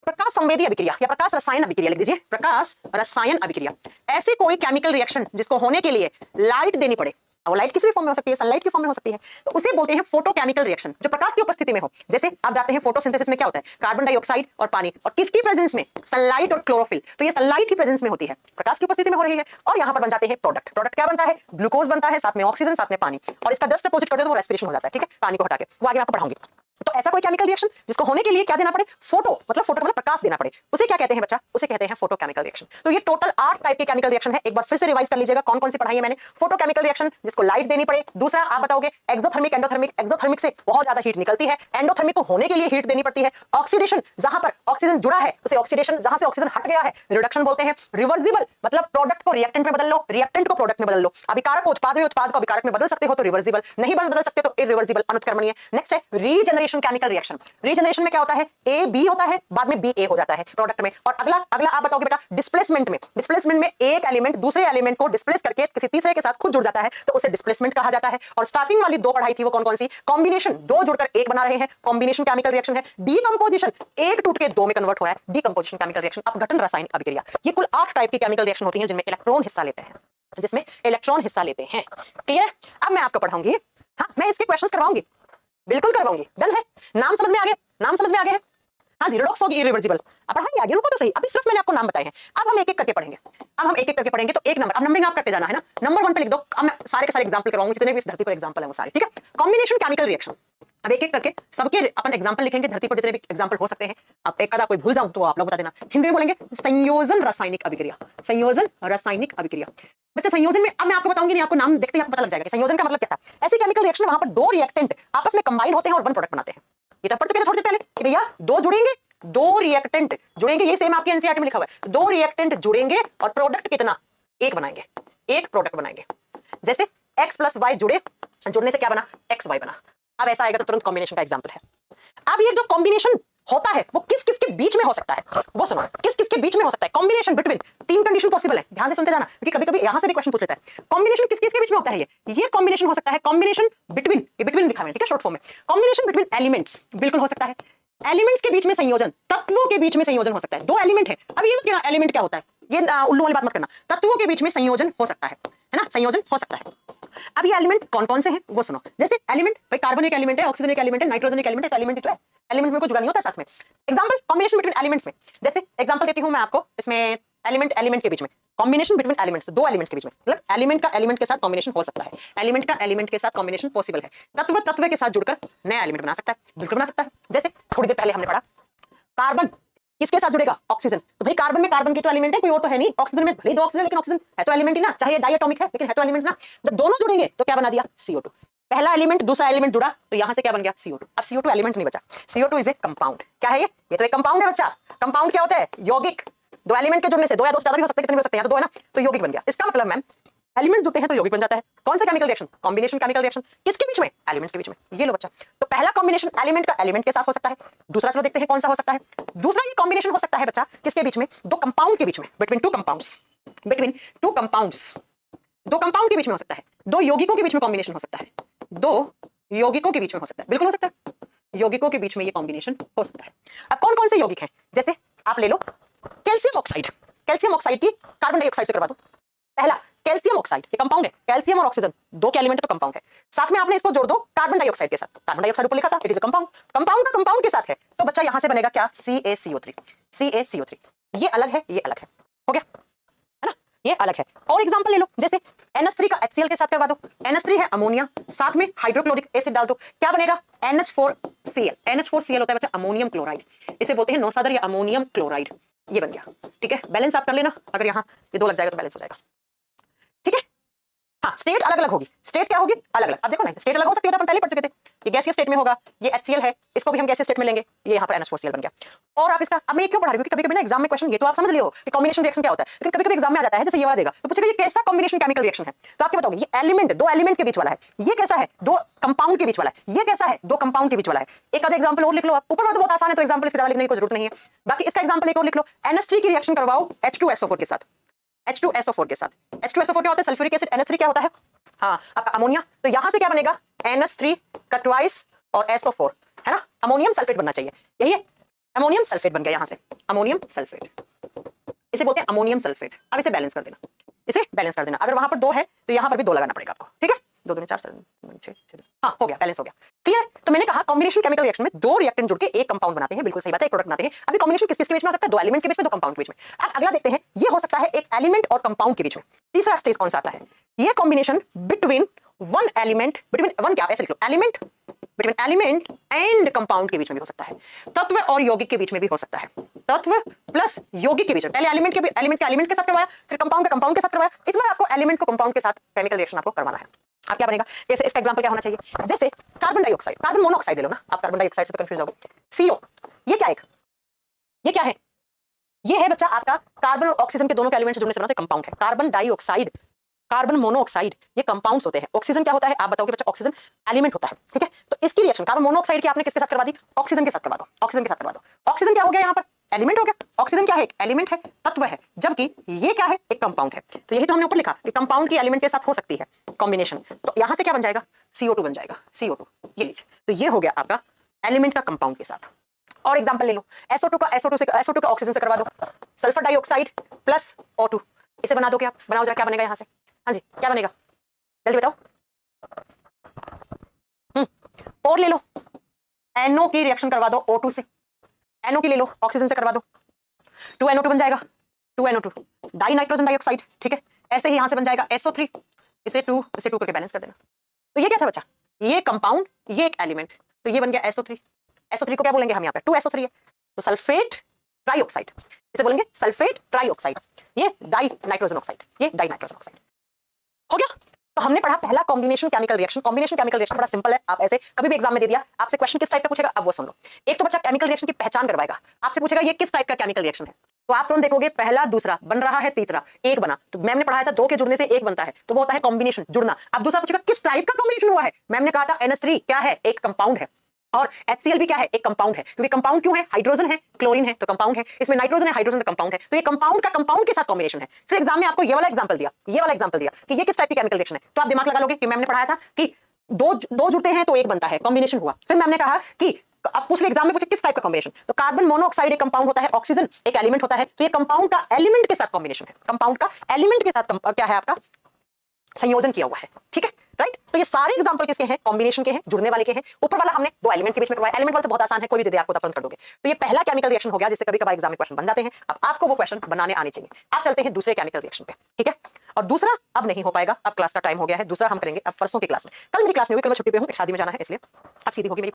प्रकाश संवेदी अभिक्रिया या प्रकाश रसायन अभिक्रिया, लिख दीजिए प्रकाश रसायन अभिक्रिया। ऐसी कोई केमिकल रिएक्शन जिसको होने के लिए लाइट देनी पड़े, वो लाइट किसी भी फॉर्म में हो सकती है, सनलाइट की फॉर्म में हो सकती है, तो उसे बोलते हैं फोटोकेमिकल रिएक्शन, जो प्रकाश की उपस्थिति में हो। जैसे आप जाते हैं फोटोसिंथेसिस में, क्या होता है, कार्बन डाइऑक्साइड और पानी, और किसकी प्रेजेंस में, सनलाइट और क्लोरोफिल, तो ये सनलाइट की प्रेजेंस में होती है, प्रकाश की उपस्थिति में हो रही है, और यहाँ पर बन जाते हैं प्रोडक्ट। प्रोडक्ट क्या बनता है, ग्लूकोज बनता है, साथ में ऑक्सीजन, साथ में पानी, और इसका जस्ट अपोजिट कर दो तो वो रेस्पिरेशन हो जाता है, ठीक है, पानी को हटा के, वो आगे आपको पढ़ाऊंगी। तो ऐसा कोई केमिकल रिएक्शन जिसको होने के लिए क्या देना पड़े, फोटो मतलब प्रकाश देना पड़े, उसे क्या कहते हैं बच्चा, उसे कहते हैं फोटोकेमिकल रिएक्शन। तो ये टोटल 8 टाइप के केमिकल रिएक्शन है। एक बार फिर से रिवाइज कर लीजिएगा कौन कौन सी पढ़ाई है मैंने। फोटोकेमिकल रिएक्शन जिसको लाइट देनी पड़े, दूसरा आप बताओगे एक्सोथर्मिक एंडोथर्मिक, एक्सोथर्मिक से बहुत ज्यादा हीट निकलती है, एंडोथर्मिक को होने के लिए हीट देनी पड़ती है, ऑक्सीडेशन जहां पर ऑक्सीजन जुड़ा है उसे ऑक्सीडेशन, जहां से ऑक्सीजन हट गया है रिडक्शन बोलते हैं, रिवर्सिबल मतलब प्रोडक्ट को रिएक्टेंट में बदल लो, रिएक्टेंट को प्रोडक्ट में बदल लो, अभिकारक को उत्पाद में, उत्पाद को अभिकारक में बदल सकते हो तो रिवर्सिबल, नहीं बदल सकते तो इरिवर्सिबल, अनुत्क्रमणीय। नेक्स्ट है रीजनरेशन केमिकल रिएक्शन। रीजनरेशन में क्या होता है, ए बी होता है, बाद में बी ए हो जाता है प्रोडक्ट में। और अगला आप बताओगे बेटा डिस्प्लेसमेंट में, डिस्प्लेसमेंट में एक एलिमेंट दूसरे एलिमेंट को डिस्प्लेस करके किसी तीसरे के साथ खुद जुड़ जाता है तो उसे डिस्प्लेसमेंट कहा जाता है। और स्टार्टिंग वाली 2 पढ़ाई थी वो कौन कौन सी, कॉम्बिनेशन, 2 जुड़कर एक बना रहे हैं, कॉम्बिनेशन केमिकल रिएक्शन है। डीकंपोजिशन, एक टूट के 2 में कन्वर्ट हो रहा है, डीकंपोजिशन केमिकल रिएक्शन। अपघटन रासायनिक अभिक्रिया। ये कुल 8 टाइप की केमिकल रिएक्शन होती हैं जिनमें इलेक्ट्रॉन हिस्सा लेते हैं, जिसमें इलेक्ट्रॉन हिस्सा लेते हैं। क्लियर है। अब मैं आपको पढ़ाऊंगी, हाँ मैं इसके क्वेश्चंस करवाऊंगी, बिल्कुल करवाऊंगी। डन है, नाम समझ में आ गए, नाम समझ में आ गए हैं। हाँ रिडॉक्स होगी, इरिवर्सिबल। अब पढ़ाएंगे आगे, रुको तो सही, अभी सिर्फ मैंने आपको नाम बताए हैं, अब हम एक एक करके पढ़ेंगे। अब हम एक एक करके पढ़ेंगे तो एक नंबर, अब नंबरिंग आप करते जाना है ना, नंबर 1 पे लिख दो। अब मैं सारे के सारे एग्जांपल करवाऊंगी, जितने भी इस धरती पर एग्जांपल है वो सारे, ठीक है। कॉम्बिनेशन केमिकल रिएक्शन, अब एक एक करके सबके अपन एग्जांपल लिखेंगे, धरती पर जितने भी एग्जांपल हो सकते हैं। अब एक कदा कोई भूल जाऊं तो आप लोग बता देना। हिंदी में बोलेंगे संयोजन रासायनिक अभिक्रिया, संयोजन रासायनिक अभिक्रिया। बच्चा संयोजन में अब मैं आपको बताऊंगी नहीं, आपको नाम देखते ही आपको पता लग जाएगा कि संयोजन का मतलब क्या था। ऐसी केमिकल रिएक्शन वहां पर 2 रिएक्टेंट आपस में कंबाइन होते हैं और 1 प्रोडक्ट बनाते हैं। ये तो पढ़ चुके थे थोड़ी देर पहले कि भैया 2 जुड़ेंगे, 2 रिएक्टेंट जुड़ेंगे, ये सेम आपके एनसीईआरटी में लिखा हुआ है। 2 रिएक्टेंट जुड़ेंगे और प्रोडक्ट कितना, एक बनाएंगे, एक प्रोडक्ट बनाएंगे। जैसे x + y जुड़े, जुड़ने से क्या बना, xy बना। अब ऐसा आएगा तो तुरंत कॉम्बिनेशन का एग्जांपल है। अब ये जो कॉम्बिनेशन होता है वो किस किस के बीच में हो सकता है, वो सुनो, किस किस के बीच में हो सकता है। कॉम्बिनेशन बिटवीन, 3 कंडीशन पॉसिबल है, ध्यान से सुनते जाना क्योंकि कभी-कभी यहां से भी क्वेश्चन पूछ लेता है। कॉम्बिनेशन किस किस के बीच में होता है, ये कॉम्बिनेशन हो सकता है कॉम्बिनेशन बिटवीन, ये बिटवीन लिखा है ठीक है शॉर्ट फॉर्म में, कॉम्बिनेशन बिटवीन एलिमेंट्स बिल्कुल हो सकता है। एलिमेंट्स के बीच में संयोजन, तत्वों के बीच में संयोजन हो सकता है। 2 एलिमेंट है, अब ये मत कहना एलिमेंट क्या होता है, ये उल्लू वाली बात मत करना, तत्वों के बीच में संयोजन हो सकता है ना, संयोजन हो सकता है। अब ये एलिमेंट कौन कौन से हैं वो सुनो। जैसे एलिमेंट, भाई कार्बन एक एलिमेंट है, ऑक्सीजन एक एलिमेंट है, नाइट्रोजन एक एलिमेंट है, तो एलिमेंट ही तो है, एलिमेंट में कोई जुड़ा नहीं होता साथ में। एग्जांपल कॉम्बिनेशन बिटवीन एलिमेंट्स में, जैसे एग्जांपल देती हूं मैं आपको, इसमें एलिमेंट के बीच में कॉम्बिनेशन बिटवीन एलिमेंट्स, दो एलिमेंट्स के बीच में, मतलब एलिमेंट का एलिमेंट के साथ कॉम्बिनेशन हो सकता है, एलिमेंट का एलिमेंट के साथ कॉम्बिनेशन पॉसिबल है, तत्व तत्व के साथ जुड़कर नया एलिमेंट बना सकता है, बिल्कुल बना सकता है। जैसे थोड़ी देर पहले हमने पढ़ा कार्बन किसके साथ जुड़ेगा, ऑक्सीजन, तो भाई कार्बन में कार्बन की तो एलिमेंट है, कोई और तो है नहीं, ऑक्सीजन में भले दो ऑक्सीजन लेकिन ऑक्सीजन है तो एलिमेंट ही ना, चाहे डायटोमिक है लेकिन है तो एलिमेंट ना। जब दोनों जुड़ेंगे तो क्या बना दिया, CO2, पहला एलिमेंट दूसरा एलिमेंट जुड़ा तो यहां से क्या बन गया, CO2। अब CO2 एलिमेंट नहीं बचा, CO2 इज ए कंपाउंड। क्या है ये तो एक कंपाउंड है बच्चा। कंपाउंड क्या होता है, यौगिक, दो एलिमेंट के जुड़ने से, दो या दो से ज्यादा भी हो सकते हैं, कितने भी हो सकते हैं, या तो दो है ना, तो यौगिक बन गया। इसका मतलब मैम एलिमेंट जुड़ते हैं तो यौगिक बन जाता है। कौन सा chemical reaction, combination chemical reaction, किसके बीच में, एलिमेंट्स के बीच में। ये लो बच्चा, तो पहला कॉम्बिनेशन एलिमेंट का एलिमेंट के साथ हो सकता है, दूसरा चलो देखते हैं कौन सा हो सकता है। दूसरा ये कॉम्बिनेशन हो सकता है बच्चा किसके बीच में, दो कंपाउंड के बीच में, between two compounds, between two compounds, दो कंपाउंड के बीच में हो सकता है, दो यौगिकों के बीच में कॉम्बिनेशन हो सकता है, दो यौगिकों के बीच में हो सकता है, बिल्कुल हो सकता है, यौगिकों के बीच में ये कॉम्बिनेशन हो सकता है। अब कौन कौन से यौगिक हैं, जैसे आप ले लो कैल्शियम ऑक्साइड, कैल्शियम ऑक्साइड की कार्बन डाइऑक्साइड से करवा दो। पहला कैल्शियम ऑक्साइड, ये कंपाउंड है, कैल्शियम और ऑक्सीजन दो के एलिमेंट तो कंपाउंड है, साथ में आपने इसको जोड़ दो कार्बन डाइऑक्साइड के साथ, कार्बन डाइऑक्साइड ऊपर लिखा था, it is a compound, compound का कंपाउंड के साथ है तो बच्चा यहां से बनेगा क्या, CaCO3, CaCO3, ये अलग है, ये अलग है, हो गया है ना, ये अलग है। और एग्जांपल ले लो, जैसे NH3 का HCl के साथ करवा दो, NH3 है अमोनिया, साथ में हाइड्रोक्लोरिक एसिड डाल दो, क्या बनेगा, NH4Cl, NH4Cl होता है बच्चा अमोनियम क्लोराइड, इसे बोलते हैं नौसादर या अमोनियम क्लोराइड, ये बन गया। ठीक है, बैलेंस आप कर लेना, अगर यहाँ ये दो लग जाएगा तो बैलेंस हो जाएगा। ठीक है, हाँ स्टेट अलग अलग होगी, स्टेट क्या होगी, अलग अलग। अब देखो ना स्टेट अलग हो सकती है, अपन पहले पढ़ चुके थे, ये गैसीय स्टेट में होगा, ये HCl है, इसको भी हम गैसीय स्टेट में लेंगे, ये यहाँ पर NH4Cl बन गया। और आप इसका, अब मैं क्यों पढ़ा रही हूँ, कभी कभी ना एग्जाम में क्वेश्चन, ये तो आप समझ लियो कि कॉम्बिनेशन रिएक्शन क्या होता है, लेकिन कभी कभी एग्जाम में आ जाता है, जैसे ये वाला देगा तो पूछेगा ये कैसा कॉम्बिनेशन केमिकल रिएक्शन है, तो आपके बताओगे ये एलिमेंट, दो एलिमेंट के बीच वाला है, ये कैसा है, दो कंपाउंड के बीच वाला है, ये कैसा है, दो कंपाउंड के बीच वाला है। एक आधा एग्जांपल और लिख लो आप, ऊपर वाला तो बहुत आसान है तो एग्जांपल इसके ज्यादा लिखने की जरूरत नहीं है, बाकी इसका एग्जांपल एक और लिख लो, NH3 की रिएक्शन करवाओ H2SO4 के साथ, H2SO4 के साथ, H2SO4 क्या होता है, सल्फ्यूरिक एसिड, NH3 क्या होता है, हाँ आपका अमोनिया, तो यहां से क्या बनेगा, NH3 का ट्वाइस और SO4 है ना, अमोनियम सल्फेट बनना चाहिए, यही है, अमोनियम सल्फेट बन गया यहां से, अमोनियम सल्फेट, इसे बोलते हैं अमोनियम सल्फेट। अब इसे बैलेंस कर देना, इसे बैलेंस कर देना, अगर वहां पर दो है तो यहां पर भी दो लगाना पड़ेगा आपको। ठीक है, 2 2 4 7 6, हाँ हो गया, बैलेंस हो गया, क्लियर। तो मैंने कहा कॉम्बिनेशन केमिकल रिएक्शन में दो रिएक्टेंट जुड़ के एक कंपाउंड बनाते हैं, बिल्कुल सही बात है, एक प्रोडक्ट बनाते हैं। अभी कॉम्बिनेशन किस किसके बीच में हो सकता है, दो एलिमेंट के बीच में, दो कंपाउंड के बीच में। अब अगला देखते हैं, ये हो सकता है एक एलिमेंट और कंपाउंड के बीच में। तीसरा स्टेज कौन सा आता है, ये combination between one element, between one क्या, ऐसे लिख लो, element, between element and compound के बीच में भी हो सकता है, तत्व और यौगिक के बीच में भी हो सकता है, तत्व प्लस यौगिक के बीच में। पहले एलिमेंट के एलिमेंट के साथ करवाया, फिर कंपाउंड का कंपाउंड के साथ करवाया, इस बार आपको एलिमेंट को कंपाउंड के साथ केमिकल रिएक्शन आपको करवाना है। अब क्या बनेगा, जैसे इसका एग्जांपल क्या होना चाहिए, जैसे कार्बन डाइऑक्साइड, कार्बन मोनोऑक्साइड ले लो ना, आप कार्बन डाइऑक्साइड से तो कंफ्यूज होगे, CO, ये क्या है, ये क्या है, ये है बच्चा आपका कार्बन और ऑक्सीजन के दोनों के एलिमेंट से जुड़ने से बनता है कंपाउंड है। कार्बन डाइऑक्साइड, कार्बन मोनोऑक्साइड, ये कंपाउंड्स होते हैं। ऑक्सीजन क्या होता है, आप बताओगे बच्चा, ऑक्सीजन एलिमेंट होता है। ठीक है, तो इसकी रिएक्शन कार्बन मोनोऑक्साइड की आपने किसके साथ करवा दी, ऑक्सीजन के साथ करवा दो, ऑक्सीजन के साथ करवा दो। ऑक्सीजन क्या हो गया यहाँ पर, एलिमेंट हो गया, ऑक्सीजन क्या है, एक एलिमेंट है, तत्व है, जबकि ये क्या है, एक कंपाउंड है। तो यही तो हमने ऊपर लिखा कि कंपाउंड की एलिमेंट के साथ हो सकती है कॉम्बिनेशन, तो यहां से क्या बन जाएगा, CO2 बन जाएगा, CO2, ये लीजिए, तो ये हो गया आपका एलिमेंट का कंपाउंड के साथ। और एग्जांपल ले लो, SO2 का ऑक्सीजन से करवा दो, सल्फर डाइऑक्साइड प्लस O2, इसे बना दो, क्या बनाओ जरा, क्या बनेगा यहाँ से, हाँ जी क्या बनेगा, जल्दी बताओ। और ले लो, NO की रिएक्शन करवा दो O2 से, NO की ले लो, ऑक्सीजन से करवा दो, 2NO2 बन जाएगा, 2NO2 डाई नाइट्रोजन डाइऑक्साइड। ठीक है, ऐसे ही यहां से बन जाएगा SO3, इसे 2 करके बैलेंस कर देना। तो ये क्या था बच्चा, ये कंपाउंड, ये एक एलिमेंट, तो ये बन गया SO3। SO3 को क्या बोलेंगे हम यहाँ पे, 2SO3 है, तो सल्फेट ट्राइऑक्साइड, इसे बोलेंगे सल्फेट ट्राइऑक्साइड, ये डाई नाइट्रोजन ऑक्साइड, ये डाई नाइट्रोजन ऑक्साइड हो गया। तो हमने पढ़ा पहला combination chemical reaction. Combination chemical reaction बड़ा सिंपल है, आप ऐसे कभी भी एग्जाम में दे दिया, आपसे क्वेश्चन किस टाइप का पूछेगा, अब वो सुन लो। एक तो बच्चा केमिकल रिएक्शन की पहचान करवाएगा, आपसे पूछेगा ये किस टाइप का केमिकल रिएक्शन है, तो आप तुरंत देखोगे पहला दूसरा बन रहा है, तीसरा एक बना, तो मैम ने पढ़ाया था दो के जुड़ने से एक बनता है, तो वो होता है कॉम्बिनेशन, जुड़ना। अब दूसरा पूछेगा किस टाइप का कॉम्बिनेशन हुआ है, मैम ने कहा था NH3 क्या है, एक कंपाउंड है, और HCl भी क्या है, एक कंपाउंड है, क्योंकि कंपाउंड क्यों है, हाइड्रोजन है, क्लोरीन है, तो कंपाउंड है, इसमें नाइट्रोजन है, हाइड्रोजन का कंपाउंड है, तो ये कंपाउंड का कंपाउंड के साथ कॉम्बिनेशन है। फिर एग्जाम में आपको ये वाला एग्जांपल दिया, ये वाला एग्जांपल दिया कि ये किस टाइप की केमिकल रिएक्शन है, तो आप दिमाग लगा लोगे कि मैम ने पढ़ाया था कि दो जुड़ते हैं तो एक बनता है, कॉम्बिनेशन हुआ। फिर मैम ने कहा कि अब पूछ ले एग्जाम में पूछे किस टाइप का कॉम्बिनेशन, तो कार्बन मोनोऑक्साइड एक कंपाउंड होता है, ऑक्सीजन एक एलिमेंट होता है, तो ये कंपाउंड का एलिमेंट के साथ कॉम्बिनेशन है, कंपाउंड का एलिमेंट के साथ क्या है आपका संयोजन किया हुआ है। ठीक है, राइट। तो ये सारे एग्जांपल किसके हैं? कॉम्बिनेशन के हैं, जुड़ने वाले के हैं। ऊपर वाला हमने दो एलिमेंट के बीच में करवाया, एलिमेंट वाला तो बहुत आसान है, कोई भी दे दे आपको तुरंत कर दोगे। तो ये पहला केमिकल रिएक्शन हो गया जिससे कभी कभार एग्जाम में क्वेश्चन बन जाते हैं। अब आपको वो क्वेश्चन बनाने आने चाहिए। आप चलते हैं दूसरे केमिकल रिएक्शन पे, ठीक है। और दूसरा अब नहीं हो पाएगा, अब क्लास का टाइम हो गया है, दूसरा हम करेंगे अब परसों की क्लास में। कल मेरी क्लास में हुई, कल मैं छुट्टी पे हूं, शादी में जाना है इसलिए अब सीधी होगी मेरी